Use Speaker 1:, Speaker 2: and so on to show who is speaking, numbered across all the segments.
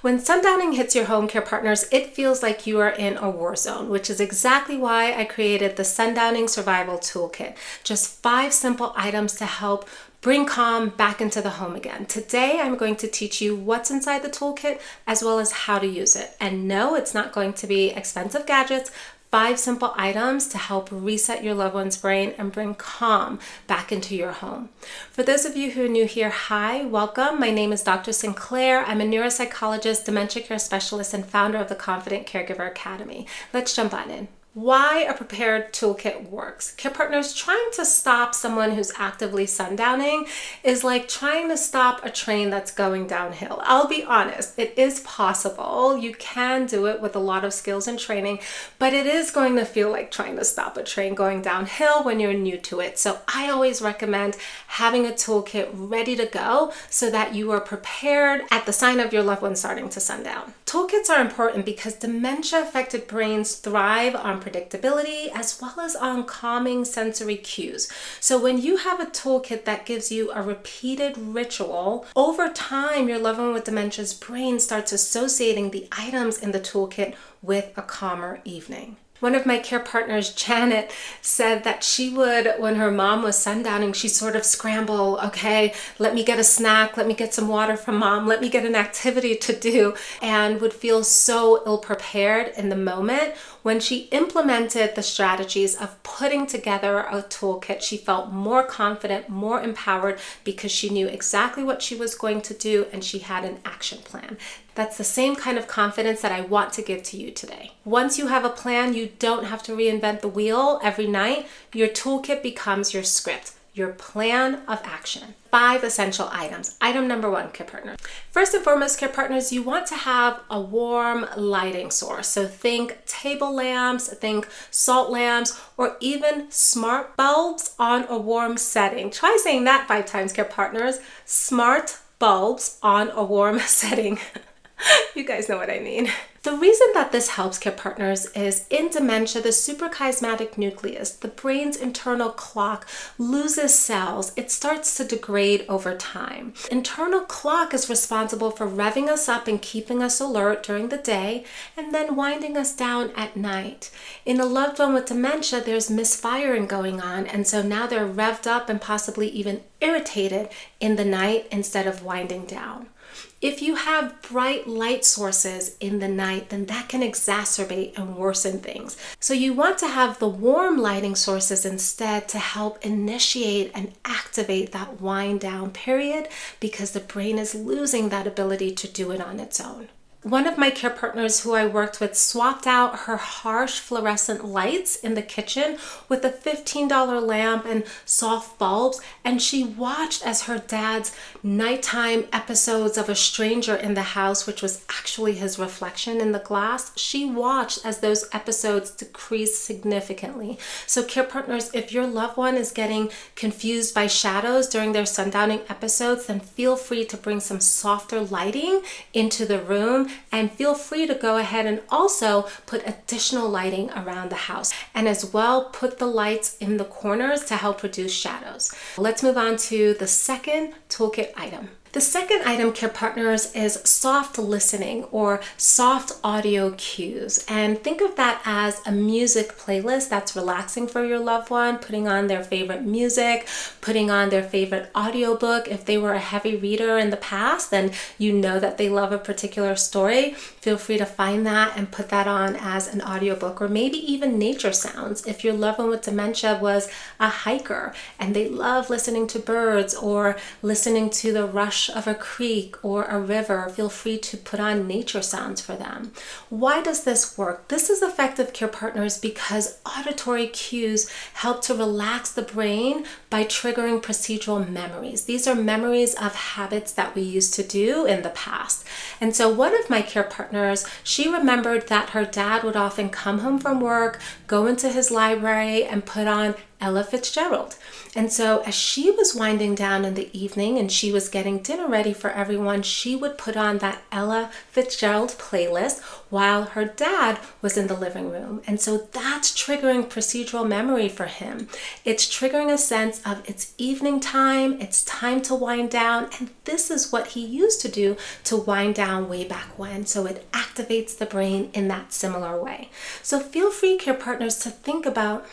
Speaker 1: When sundowning hits your home, care partners, it feels like you are in a war zone, which is exactly why I created the Sundowning Survival Toolkit. Just 5 simple items to help bring calm back into the home again. Today, I'm going to teach you what's inside the toolkit as well as how to use it. And no, it's not going to be expensive gadgets. 5 simple items to help reset your loved one's brain and bring calm back into your home. For those of you who are new here, hi, welcome. My name is Dr. Sinclair. I'm a neuropsychologist, dementia care specialist, and founder of the Confident Caregiver Academy. Let's jump on in. Why a prepared toolkit works. Care partners, trying to stop someone who's actively sundowning is like trying to stop a train that's going downhill. I'll be honest, it is possible. You can do it with a lot of skills and training, but it is going to feel like trying to stop a train going downhill when you're new to it. So I always recommend having a toolkit ready to go so that you are prepared at the sign of your loved one starting to sundown. Toolkits are important because dementia-affected brains thrive on predictability as well as on calming sensory cues. So when you have a toolkit that gives you a repeated ritual, over time your loved one with dementia's brain starts associating the items in the toolkit with a calmer evening. One of my care partners, Janet, said that she would, when her mom was sundowning, she'd sort of scramble, okay, let me get a snack, let me get some water from mom, let me get an activity to do, and would feel so ill-prepared in the moment. When she implemented the strategies of putting together a toolkit, she felt more confident, more empowered because she knew exactly what she was going to do and she had an action plan. That's the same kind of confidence that I want to give to you today. Once you have a plan, you don't have to reinvent the wheel every night. Your toolkit becomes your script, your plan of action. 5 essential items. Item number 1, care partner. First and foremost, care partners, you want to have a warm lighting source. So think table lamps, think salt lamps, or even smart bulbs on a warm setting. Try saying that 5 times, care partners. Smart bulbs on a warm setting. You guys know what I mean. The reason that this helps, care partners, is in dementia, the suprachiasmatic nucleus, the brain's internal clock, loses cells. It starts to degrade over time. Internal clock is responsible for revving us up and keeping us alert during the day and then winding us down at night. In a loved one with dementia, there's misfiring going on, and so now they're revved up and possibly even irritated in the night instead of winding down. If you have bright light sources in the night, then that can exacerbate and worsen things. So you want to have the warm lighting sources instead to help initiate and activate that wind down period because the brain is losing that ability to do it on its own. One of my care partners who I worked with swapped out her harsh fluorescent lights in the kitchen with a $15 lamp and soft bulbs, and she watched as her dad's nighttime episodes of A Stranger in the House, which was actually his reflection in the glass, she watched as those episodes decreased significantly. So care partners, if your loved one is getting confused by shadows during their sundowning episodes, then feel free to bring some softer lighting into the room. And feel free to go ahead and also put additional lighting around the house. And as well, put the lights in the corners to help reduce shadows. Let's move on to the second toolkit item. The second item, care partners, is soft listening or soft audio cues. And think of that as a music playlist that's relaxing for your loved one, putting on their favorite music, putting on their favorite audiobook. If they were a heavy reader in the past, then you know that they love a particular story. Feel free to find that and put that on as an audiobook, or maybe even nature sounds. If your loved one with dementia was a hiker and they love listening to birds or listening to the rush of a creek or a river, feel free to put on nature sounds for them. Why does this work? This is effective, care partners, because auditory cues help to relax the brain by triggering procedural memories. These are memories of habits that we used to do in the past. And so one of my care partners, she remembered that her dad would often come home from work, go into his library and put on Ella Fitzgerald. And so as she was winding down in the evening and she was getting dinner ready for everyone, she would put on that Ella Fitzgerald playlist while her dad was in the living room. And so that's triggering procedural memory for him. It's triggering a sense of it's evening time, it's time to wind down, and this is what he used to do to wind down way back when. So it activates the brain in that similar way. So feel free, care partners, to think about,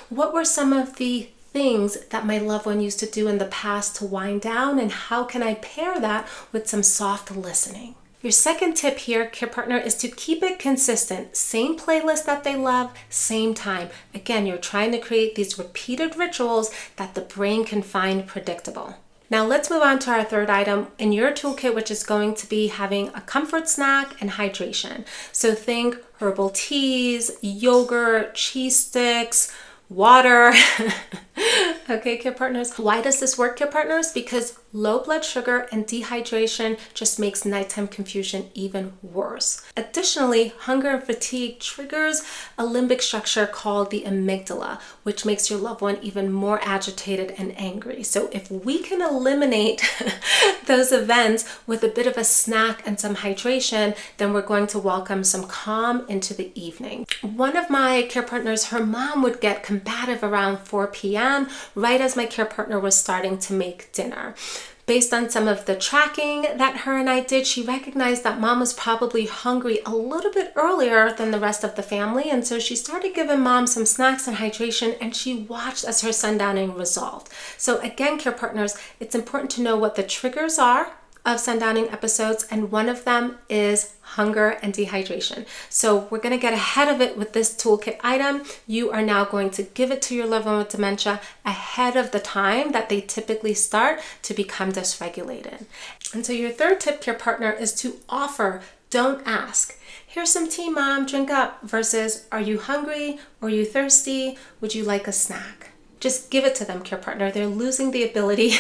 Speaker 1: what were some of the things that my loved one used to do in the past to wind down, and how can I pair that with some soft listening? Your second tip here, care partner, is to keep it consistent. Same playlist that they love, same time. Again, you're trying to create these repeated rituals that the brain can find predictable. Now let's move on to our third item in your toolkit, which is going to be having a comfort snack and hydration. So think herbal teas, yogurt, cheese sticks, water. Okay, care partners. Why does this work, care partners? Because low blood sugar and dehydration just makes nighttime confusion even worse. Additionally, hunger and fatigue triggers a limbic structure called the amygdala, which makes your loved one even more agitated and angry. So if we can eliminate those events with a bit of a snack and some hydration, then we're going to welcome some calm into the evening. One of my care partners, her mom would get combative around 4 p.m. right as my care partner was starting to make dinner. Based on some of the tracking that her and I did, she recognized that mom was probably hungry a little bit earlier than the rest of the family. And so she started giving mom some snacks and hydration, and she watched as her sundowning resolved. So again, care partners, it's important to know what the triggers are of sundowning episodes, and one of them is hunger and dehydration. So we're going to get ahead of it with this toolkit item. You are now going to give it to your loved one with dementia ahead of the time that they typically start to become dysregulated. And so your third tip, care partner, is to offer, don't ask. Here's some tea, mom, drink up, versus are you hungry? Or are you thirsty? Would you like a snack? Just give it to them, care partner. They're losing the ability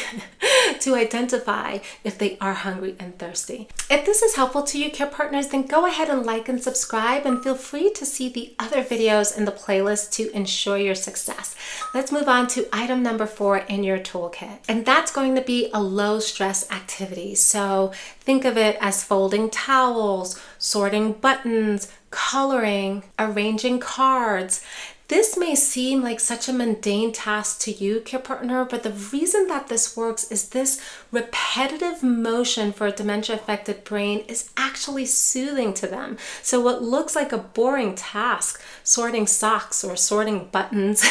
Speaker 1: to identify if they are hungry and thirsty. If this is helpful to you, care partners, then go ahead and like and subscribe, and feel free to see the other videos in the playlist to ensure your success. Let's move on to item number 4 in your toolkit. And that's going to be a low stress activity. So think of it as folding towels, sorting buttons, coloring, arranging cards. This may seem like such a mundane task to you, care partner, but the reason that this works is this repetitive motion for a dementia-affected brain is actually soothing to them. So what looks like a boring task, sorting socks or sorting buttons,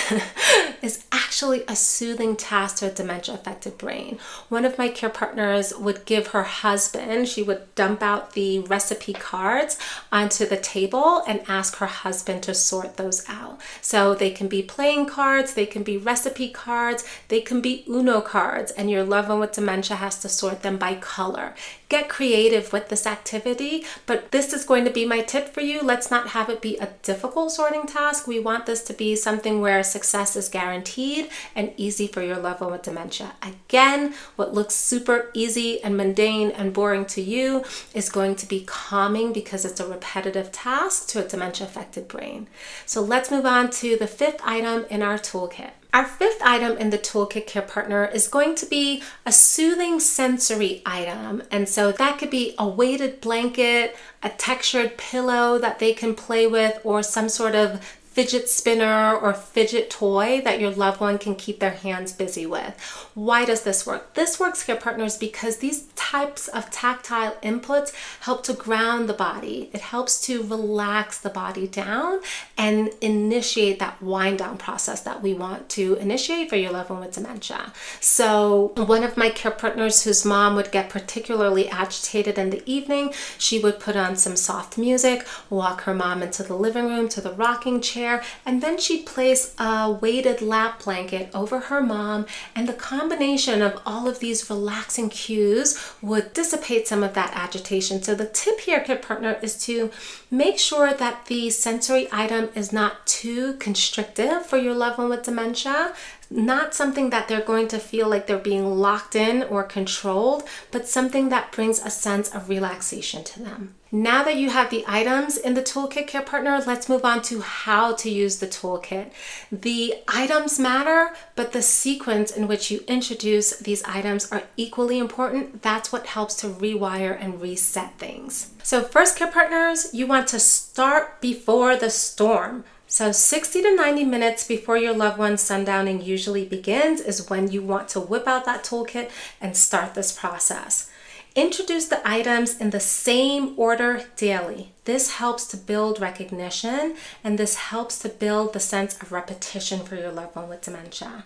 Speaker 1: is actually a soothing task to a dementia-affected brain. One of my care partners would give her husband, she would dump out the recipe cards onto the table and ask her husband to sort those out. So they can be playing cards, they can be recipe cards, they can be Uno cards, and your loved one with dementia has to sort them by color. Get creative with this activity, but this is going to be my tip for you. Let's not have it be a difficult sorting task. We want this to be something where success is guaranteed and easy for your loved one with dementia. Again, what looks super easy and mundane and boring to you is going to be calming because it's a repetitive task to a dementia-affected brain. So let's move on to the 5th item in our toolkit. Our 5th item in the toolkit, care partner, is going to be a soothing sensory item. And so that could be a weighted blanket, a textured pillow that they can play with, or some sort of fidget spinner or fidget toy that your loved one can keep their hands busy with. Why does this work? This works, care partners, because these types of tactile inputs help to ground the body. It helps to relax the body down and initiate that wind down process that we want to initiate for your loved one with dementia. So one of my care partners whose mom would get particularly agitated in the evening, she would put on some soft music, walk her mom into the living room to the rocking chair, and then she'd place a weighted lap blanket over her mom, and the combination of all of these relaxing cues would dissipate some of that agitation. So the tip here, care partner, is to make sure that the sensory item is not too constrictive for your loved one with dementia. Not something that they're going to feel like they're being locked in or controlled, but something that brings a sense of relaxation to them. Now that you have the items in the toolkit, care partner, let's move on to how to use the toolkit. The items matter, but the sequence in which you introduce these items are equally important. That's what helps to rewire and reset things. So first, care partners, you want to start before the storm. So 60 to 90 minutes before your loved one's sundowning usually begins is when you want to whip out that toolkit and start this process. Introduce the items in the same order daily. This helps to build recognition, and this helps to build the sense of repetition for your loved one with dementia.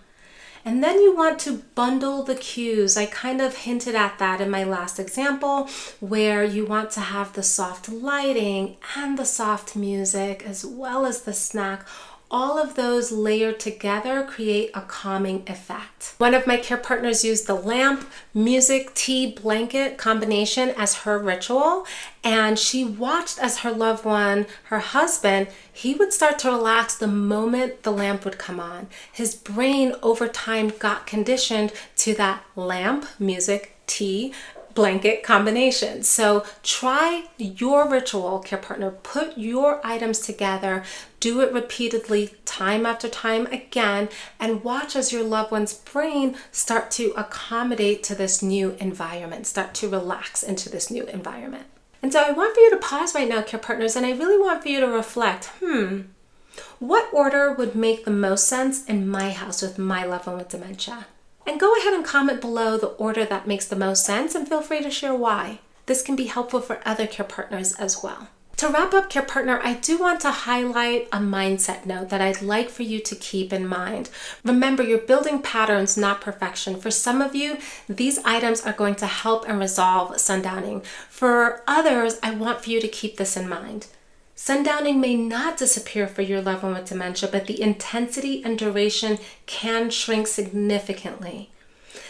Speaker 1: And then you want to bundle the cues. I kind of hinted at that in my last example, where you want to have the soft lighting and the soft music as well as the snack. All of those layered together create a calming effect. One of my care partners used the lamp, music, tea, blanket combination as her ritual, and she watched as her loved one, her husband, he would start to relax the moment the lamp would come on. His brain over time got conditioned to that lamp, music, tea, blanket combination. So try your ritual, care partner. Put your items together. Do it repeatedly, time after time again, and watch as your loved one's brain start to accommodate to this new environment, start to relax into this new environment. And so I want for you to pause right now, care partners, and I really want for you to reflect, what order would make the most sense in my house with my loved one with dementia? And go ahead and comment below the order that makes the most sense, and feel free to share why. This can be helpful for other care partners as well. To wrap up, care partner, I do want to highlight a mindset note that I'd like for you to keep in mind. Remember, you're building patterns, not perfection. For some of you, these items are going to help and resolve sundowning. For others, I want for you to keep this in mind. Sundowning may not disappear for your loved one with dementia, but the intensity and duration can shrink significantly.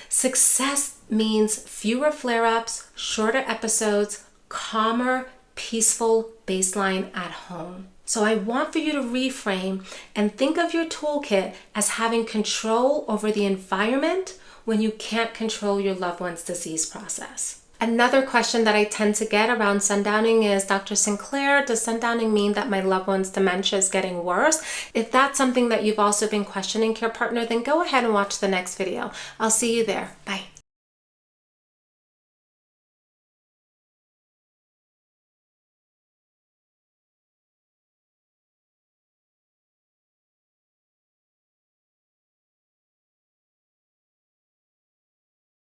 Speaker 1: Success means fewer flare-ups, shorter episodes, calmer, peaceful baseline at home. So I want for you to reframe and think of your toolkit as having control over the environment when you can't control your loved one's disease process. Another question that I tend to get around sundowning is, Dr. Sinclair, does sundowning mean that my loved one's dementia is getting worse? If that's something that you've also been questioning, care partner, then go ahead and watch the next video. I'll see you there. Bye.